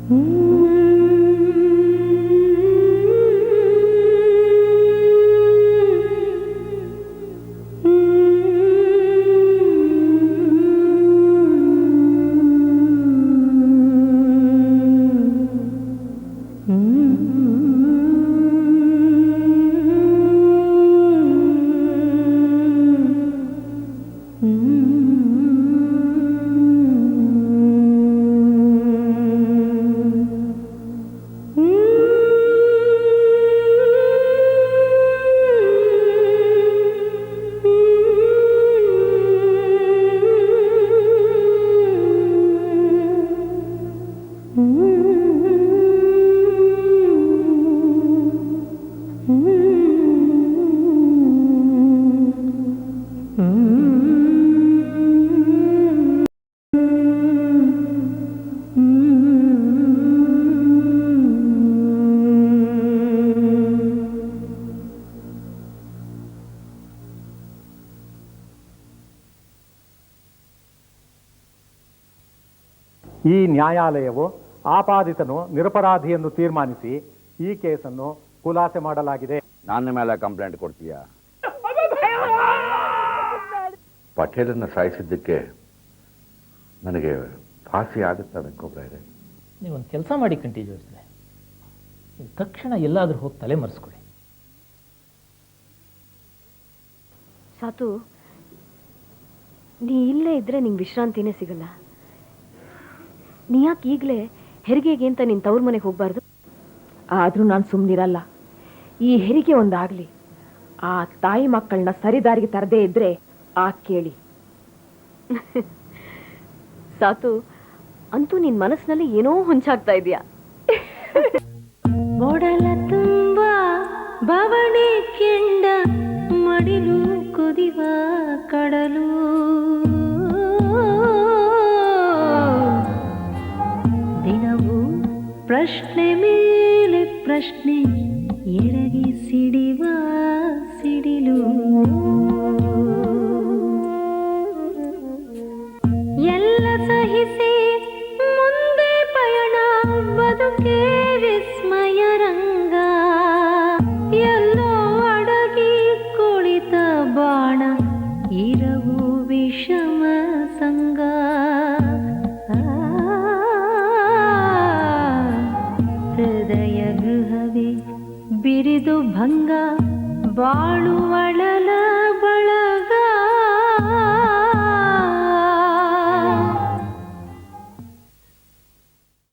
ಈ ನ್ಯಾಯಾಲಯವು ಆಪಾದಿತನು ನಿರಪರಾಧಿ ಎಂದು ತೀರ್ಮಾನಿಸಿ ಈ ಕೇಸನ್ನು ಖುಲಾಸೆ ಮಾಡಲಾಗಿದೆ. ನನ್ನ ಮೇಲೆ ಕಂಪ್ಲೇಂಟ್ ಕೊಡ್ತೀಯಾ? ಪಟೇಲನ್ನು ಸಾಯಿಸಿದ್ದಕ್ಕೆ ನನಗೆ ಫಾಸಿ ಆಗುತ್ತೆ ಅನ್ಕೋಬ್ರ ಇದೆ. ನೀವೊಂದು ಕೆಲಸ ಮಾಡಿ ಕಂಟಿ ಜೋಡಿಸಿದೆ, ನೀವು ತಕ್ಷಣ ಎಲ್ಲಾದರೂ ಹೋಗಿ ತಲೆ ಮರೆಸ್ಕೊಳ್ಳಿ. ಸಾತು, ನೀ ಇಲ್ಲೇ ಇದ್ರೆ ನಿಂಗೆ ವಿಶ್ರಾಂತಿನೇ ಸಿಗಲ್ಲ. ನೀ ಯಾಕೆ ಈಗಲೇ ಹೆರಿಗೆಗೆ ಅಂತ ನಿನ್ನ ತವ್ರ ಮನೆಗೆ ಹೋಗ್ಬಾರ್ದು? ಆದರೂ ನಾನು ಸುಮ್ಮನಿರಲ್ಲ. ಈ ಹೆರಿಗೆ ಒಂದಾಗಲಿ, ಆ ತಾಯಿ ಮಕ್ಕಳನ್ನ ಸರಿದಾರಿಗೆ ತರದೇ ಇದ್ರೆ ಆ ಕೇಳಿ. ಸಾತು, ಅಂತೂ ನಿನ್ನ ಮನಸ್ಸಿನಲ್ಲಿ ಏನೋ ಹೊಂಚಾಗ್ತಾ ಇದೆಯಾ? ಮೊಡಲ ತುಂಬ ಬವಣೆ ಕೆಂಡ ಮಡಿಲು ಕುದಿವ ಕಡಲು, ದಿನವೂ ಪ್ರಶ್ನೆ ಮೇಲೆ ಪ್ರಶ್ನೆ ಎರಗಿ ಸಿಡಿವ ಸಿಡಿಲು, ಎಲ್ಲ ಸಹಿಸಿ ಮುಂದೆ ಪಯಣ ಬದುಕೆ ವಿಸ್ಮಯ ರಂಗ, ಎಲ್ಲೋ ಅಡಗಿ ಕುಳಿತ ಬಾಣ ಇರವು ವಿಷಮ ಸಂಗ, ಹೃದಯ ಗೃಹವೇ ಬಿರಿದು ಭಂಗ ಬಾಳು